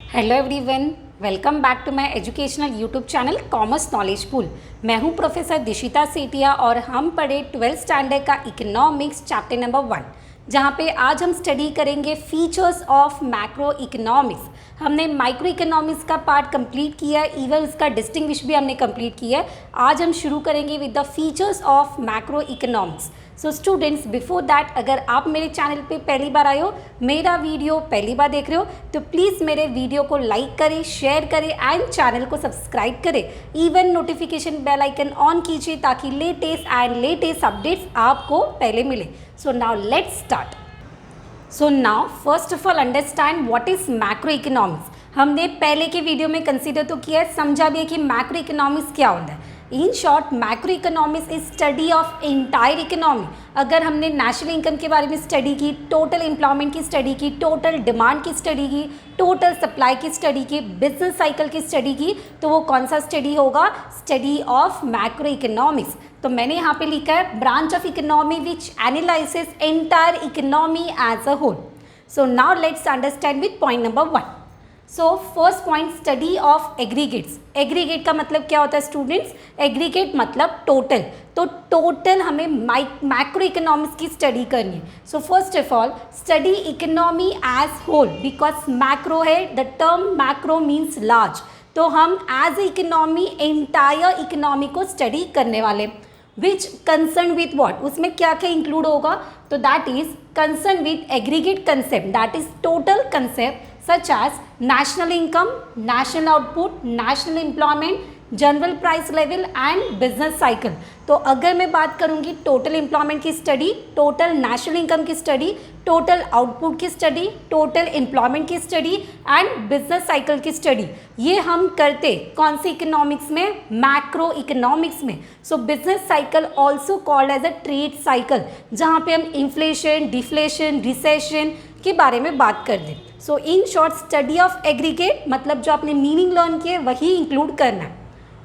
Hello everyone, welcome back to my educational YouTube channel commerce knowledge pool. मैं हूं professor Dishita Sethia और हम पढ़े 12th स्टैंडर्ड का इकोनॉमिक्स चैप्टर नंबर 1, जहां पे आज हम स्टडी करेंगे फीचर्स ऑफ मैक्रो इकोनॉमिक्स। हमने माइक्रो इकोनॉमिक्स का पार्ट कंप्लीट किया है, इवन इसका डिस्टिंग्विश भी हमने कंप्लीट किया है। आज हम शुरू करेंगे with the features of macro economics. So students, before that अगर आप मेरे चैनल पे पहली बार आए हो, मेरा वीडियो पहली बार देख रहे हो, तो प्लीज़ मेरे वीडियो को लाइक करें, शेयर करें एंड चैनल को सब्सक्राइब करें। Even notification bell icon on कीजिए ताकि लेटेस्ट अपडेट्स आपको पहले मिले। So now let's start. So now first of all understand what is macro economics. हमने पहले के वीडियो में कंसीडर तो किया है, समझा भी है कि मैक्रो इकोनॉमिक्स क्या होता है। In short, macro economics is study of entire economy. अगर हमने नेशनल इनकम के बारे में स्टडी की, टोटल एम्प्लॉयमेंट की स्टडी की, टोटल डिमांड की स्टडी की, टोटल सप्लाई की स्टडी की, बिजनेस साइकिल की स्टडी की, तो वो कौन सा स्टडी होगा? Study of macro economics. तो मैंने यहाँ पे लिखा है branch of economy which analyses entire economy as a whole. So now let's understand with point number 1। So first point, study of aggregates. Aggregate का मतलब क्या होता है स्टूडेंट्स? एग्रीगेट मतलब टोटल। तो टोटल हमें मैक्रो इकोनॉमिक्स की स्टडी करनी है। So first of all study economy as whole, because macro है, the term macro means large. तो हम एज इकोनॉमी एंटायर इकोनॉमी को स्टडी करने वाले। विच कंसर्न विथ वॉट, उसमें क्या क्या इंक्लूड होगा? तो that is concern with aggregate concept, that is total concept such as national income, national output, national employment, general price level and business cycle. तो अगर मैं बात करूंगी टोटल एम्प्लॉयमेंट की स्टडी, टोटल नेशनल इनकम की study, total output की study, total employment की study and business cycle की स्टडी, ये हम करते कौन सी इकोनॉमिक्स में? मैक्रो इकोनॉमिक्स में। सो business cycle also called as a trade cycle, जहाँ पे हम इन्फ्लेशन, डिफ्लेशन, रिसेशन के बारे में बात कर दें। So in short, study of aggregate मतलब जो आपने मीनिंग लर्न किए वही इंक्लूड करना है।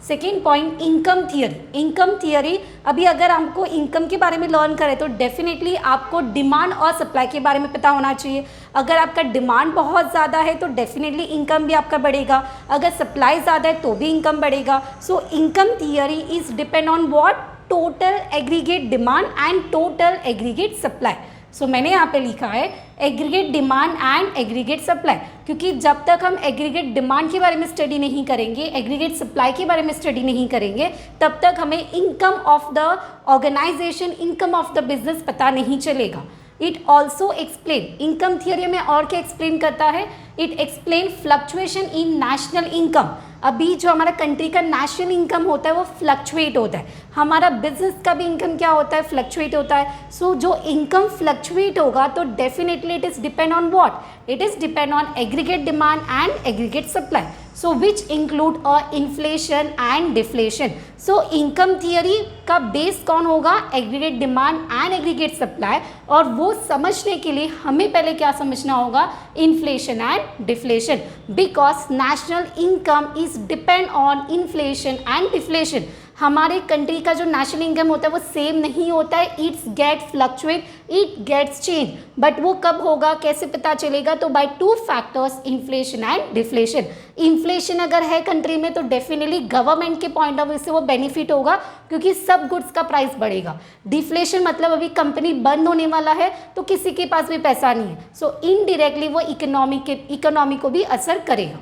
Second point, income theory. Income theory, अभी अगर हमको इनकम के बारे में लर्न करें तो डेफिनेटली आपको डिमांड और सप्लाई के बारे में पता होना चाहिए। अगर आपका डिमांड बहुत ज़्यादा है तो डेफिनेटली इनकम भी आपका बढ़ेगा, अगर सप्लाई ज़्यादा है तो भी इनकम बढ़ेगा। So income theory is depend on what? Total aggregate demand and total aggregate supply. So मैंने यहाँ पे लिखा है aggregate demand and aggregate supply, क्योंकि जब तक हम एग्रीगेट डिमांड के बारे में स्टडी नहीं करेंगे, एग्रीगेट सप्लाई के बारे में स्टडी नहीं करेंगे, तब तक हमें income of the organisation, income of the business पता नहीं चलेगा। It also explain, income theory में और क्या एक्सप्लेन करता है? It explain fluctuation in national income. अभी जो हमारा कंट्री का नेशनल इनकम होता है वो फ्लक्चुएट होता है, हमारा बिजनेस का भी इनकम क्या होता है? फ्लक्चुएट होता है। सो जो इनकम फ्लक्चुएट होगा तो definitely it is depend on what? It is depend on aggregate demand and aggregate supply, so which include a inflation and deflation. So income theory का बेस कौन होगा? Aggregate demand and aggregate supply. और वो समझने के लिए हमें पहले क्या समझना होगा? Inflation and deflation, because national income is depend on inflation and deflation. हमारे कंट्री का जो नेशनल इनकम होता है वो सेम नहीं होता है, it's get fluctuate, it gets change. But वो कब होगा, कैसे पता चलेगा? तो by two factors, inflation and deflation. Inflation अगर है कंट्री में तो डेफिनेटली गवर्नमेंट के पॉइंट ऑफ व्यू से वो बेनिफिट होगा, क्योंकि सब गुड्स का प्राइस बढ़ेगा। डिफ्लेशन मतलब अभी कंपनी बंद होने वाला है तो किसी के पास भी पैसा नहीं है, सो इनडायरेक्टली वो इकोनॉमी को भी असर करेगा।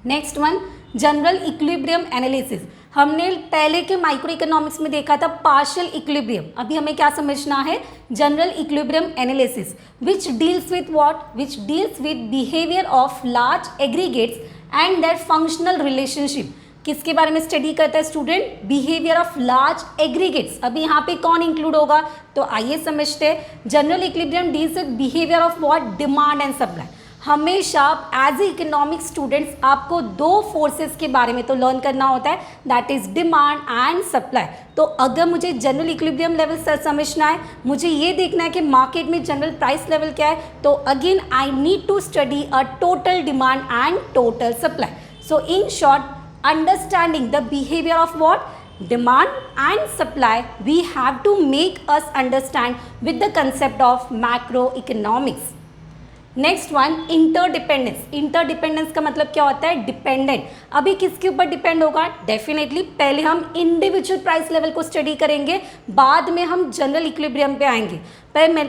Next one, general equilibrium analysis. हमने पहले के माइक्रो इकोनॉमिक्स में देखा था पार्शियल इक्विलिब्रियम, अभी हमें क्या समझना है? General equilibrium analysis, which deals with what? Which deals with behaviour of large aggregates and their functional relationship. किसके बारे में स्टडी करता है student? Behaviour of large aggregates. अभी यहाँ पे कौन इंक्लूड होगा? तो आइए समझते हैं। General equilibrium deals with behaviour of what? Demand and supply. हमेशा एज ए इकोनॉमिक स्टूडेंट्स आपको दो फोर्सेस के बारे में तो लर्न करना होता है, that is demand and supply. तो अगर मुझे जनरल इक्विलिब्रियम लेवल समझना है, मुझे ये देखना है कि मार्केट में जनरल प्राइस लेवल क्या है, तो again I need to study a total demand and total supply. So in short, understanding the behavior of what? Demand and supply, we have to make us understand with the concept of macroeconomics. Next one interdependence. Interdependence का मतलब क्या होता है? Dependent. अभी किसके ऊपर depend होगा? Definitely पहले हम इंडिविजुअल प्राइस लेवल को स्टडी करेंगे, बाद में हम जनरल इक्विलिब्रियम पे आएंगे।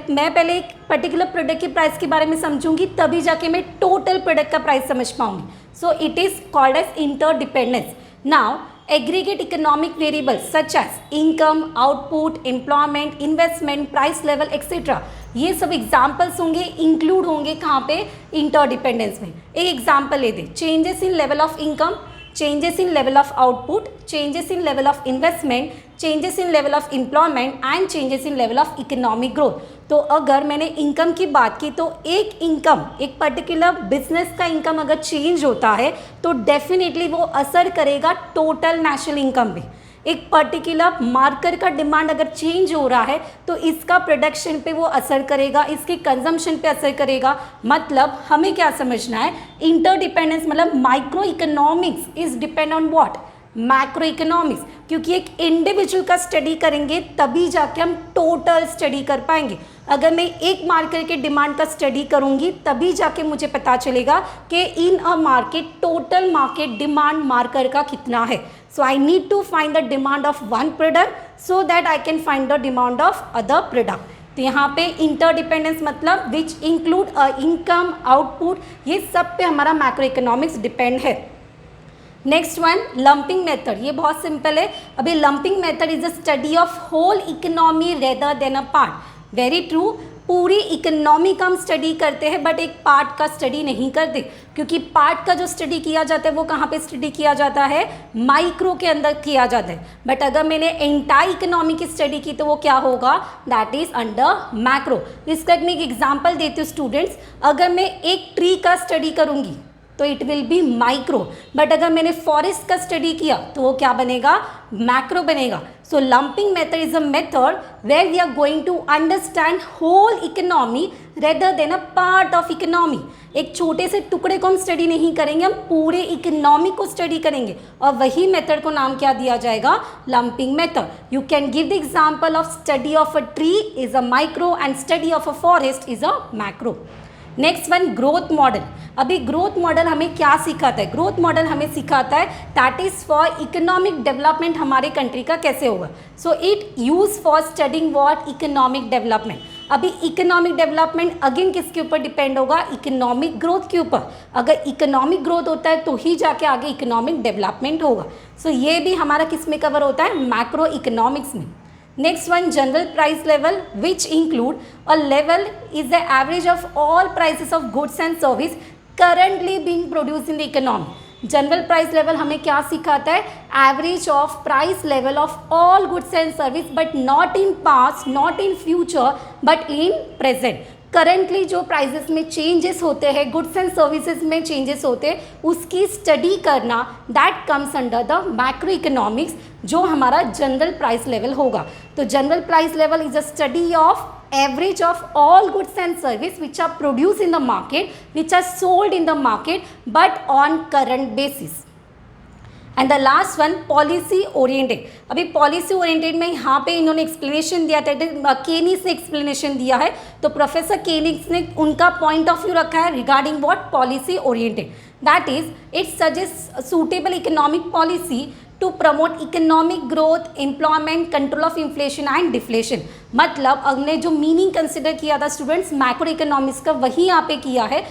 मैं पहले एक पर्टिकुलर प्रोडक्ट की प्राइस के बारे में समझूंगी, तभी जाके मैं टोटल प्रोडक्ट का प्राइस समझ पाऊंगी। So it is called as interdependence. Now aggregate economic variables such as income, output, employment, investment, price level etc. ये सब एग्जाम्पल्स होंगे, इंक्लूड होंगे कहाँ पे? इंटरडिपेंडेंस में। एक एग्जाम्पल ले दें, changes in level of income, changes in level of output, changes in level of investment, changes in level of employment and changes in level of economic growth। तो अगर मैंने इनकम की बात की तो एक इनकम, एक पर्टिकुलर बिजनेस का इनकम अगर चेंज होता है तो डेफिनेटली वो असर करेगा टोटल नेशनल इनकम पे। एक पर्टिकुलर मार्कर का डिमांड अगर चेंज हो रहा है तो इसका प्रोडक्शन पे वो असर करेगा, इसके कंजम्पशन पे असर करेगा। मतलब हमें क्या समझना है? इंटरडिपेंडेंस मतलब micro economics is depend on what? Macro economics. क्योंकि एक इंडिविजुअल का स्टडी करेंगे तभी जाके हम टोटल स्टडी कर पाएंगे। अगर मैं एक मार्केट के डिमांड का स्टडी करूंगी तभी जाके मुझे पता चलेगा कि in a market total market demand market का कितना है। So I need to find the demand of one product so that I can find the demand of other product. तो यहाँ पे इंटरडिपेंडेंस मतलब विच इंक्लूड इनकम, आउटपुट, ये सब पे हमारा मैक्रो इकोनॉमिक्स डिपेंड है। Next one lumping method. ये बहुत सिंपल है। अभी lumping method is a study of whole economy rather than a part. Very true, पूरी इकोनॉमी का हम स्टडी करते हैं बट एक पार्ट का स्टडी नहीं करते, क्योंकि पार्ट का जो स्टडी किया जाता है वो कहाँ पे स्टडी किया जाता है? माइक्रो के अंदर किया जाता है। बट अगर मैंने एंटायर इकोनॉमी की स्टडी की तो वो क्या होगा? That is under macro. इसका मैं एक एग्जाम्पल देती हूँ स्टूडेंट्स। अगर मैं एक ट्री का स्टडी करूँगी तो it will be micro, but अगर मैंने फॉरेस्ट का स्टडी किया तो वो क्या बनेगा? मैक्रो बनेगा। So lumping method is a method where we are going to understand whole economy rather than a part of economy. एक छोटे से टुकड़े को हम स्टडी नहीं करेंगे, हम पूरे इकोनॉमी को स्टडी करेंगे, और वही मेथड को नाम क्या दिया जाएगा? Lumping method. You can give the example of study of a tree is a micro and study of a forest is a macro. Next one growth model. अभी ग्रोथ मॉडल हमें क्या सिखाता है? ग्रोथ मॉडल हमें सिखाता है that is for economic development हमारे country का कैसे होगा। So it use for studying what? Economic development. अभी इकोनॉमिक डेवलपमेंट अगेन किसके ऊपर डिपेंड होगा? इकोनॉमिक ग्रोथ के ऊपर। अगर इकोनॉमिक ग्रोथ होता है तो ही जाके आगे इकोनॉमिक डेवलपमेंट होगा। सो ये भी हमारा किस में कवर होता है? मैक्रो इकोनॉमिक्स में। Next one general price level, which include a level is the average of all prices of goods and service currently being produced in the economy. General price level हमें क्या सिखाता है? Average of price level of all goods and service, but not in past, not in future, but in present. Currently जो prices में changes होते हैं, goods and services में changes होते हैं, उसकी स्टडी करना, that comes under the macro economics, जो हमारा जनरल प्राइस लेवल होगा। तो general price level is a study of average of all goods and service which are produced in the market, which are sold in the market, but on current basis. And the last one policy oriented. अभी policy oriented में यहाँ पे इन्होंने explanation दिया था, केनिस ने explanation दिया है, तो प्रोफेसर केनिस ने उनका पॉइंट ऑफ व्यू रखा है regarding what? Policy oriented. That is it suggest suitable economic policy to promote economic growth, employment, control of inflation and deflation. मतलब हमने जो मीनिंग कंसिडर किया था स्टूडेंट्स मैक्रो इकोनॉमिक्स का, वही यहाँ पे किया है।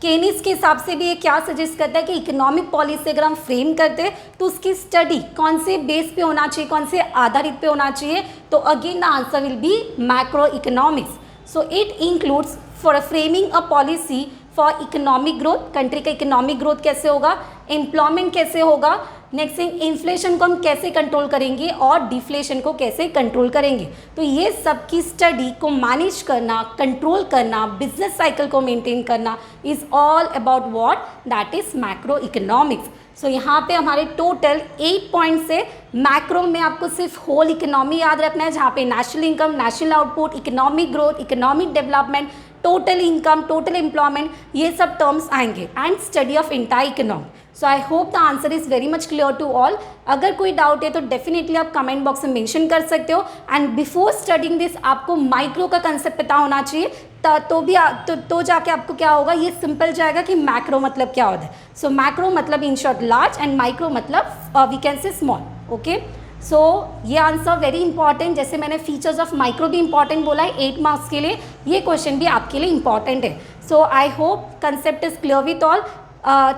केनिस के हिसाब से भी ये क्या सजेस्ट करता है कि इकोनॉमिक पॉलिसी अगर हम फ्रेम करते हैं तो उसकी स्टडी कौन से बेस पे होना चाहिए, कौन से आधारित पे होना चाहिए? तो again the answer will be macro economics. So it includes for framing a policy for economic growth, country का इकोनॉमिक ग्रोथ कैसे होगा, एम्प्लॉयमेंट कैसे होगा, नेक्स्ट थिंग इन्फ्लेशन को हम कैसे कंट्रोल करेंगे और डिफ्लेशन को कैसे कंट्रोल करेंगे। तो ये सब की स्टडी को मैनेज करना, कंट्रोल करना, बिजनेस साइकिल को मेंटेन करना is all about what? That is macro economics. So यहाँ पे हमारे टोटल 8 पॉइंट्स है। मैक्रो में आपको सिर्फ होल इकोनॉमी याद रखना है, जहाँ पे national income, national output, economic growth, economic development, total income, total employment, ये सब टर्म्स आएंगे, and study of entire economy. So I hope the answer is very much clear to all. अगर कोई डाउट है तो डेफिनेटली आप comment box में mention कर सकते हो। एंड बिफोर स्टडिंग दिस आपको माइक्रो का कंसेप्ट पता होना चाहिए, तो जाके आपको क्या होगा, ये सिंपल जाएगा कि मैक्रो मतलब क्या होता है. सो मैक्रो मतलब in short large and micro मतलब we can say small. Okay, so ये आंसर वेरी इंपॉर्टेंट. जैसे मैंने फीचर्स ऑफ माइक्रो भी इंपॉर्टेंट बोला है 8 मार्क्स के लिए, ये क्वेश्चन भी आपके लिए इंपॉर्टेंट है. So I hope concept is clear with all.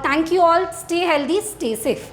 Thank you all. Stay healthy, stay safe.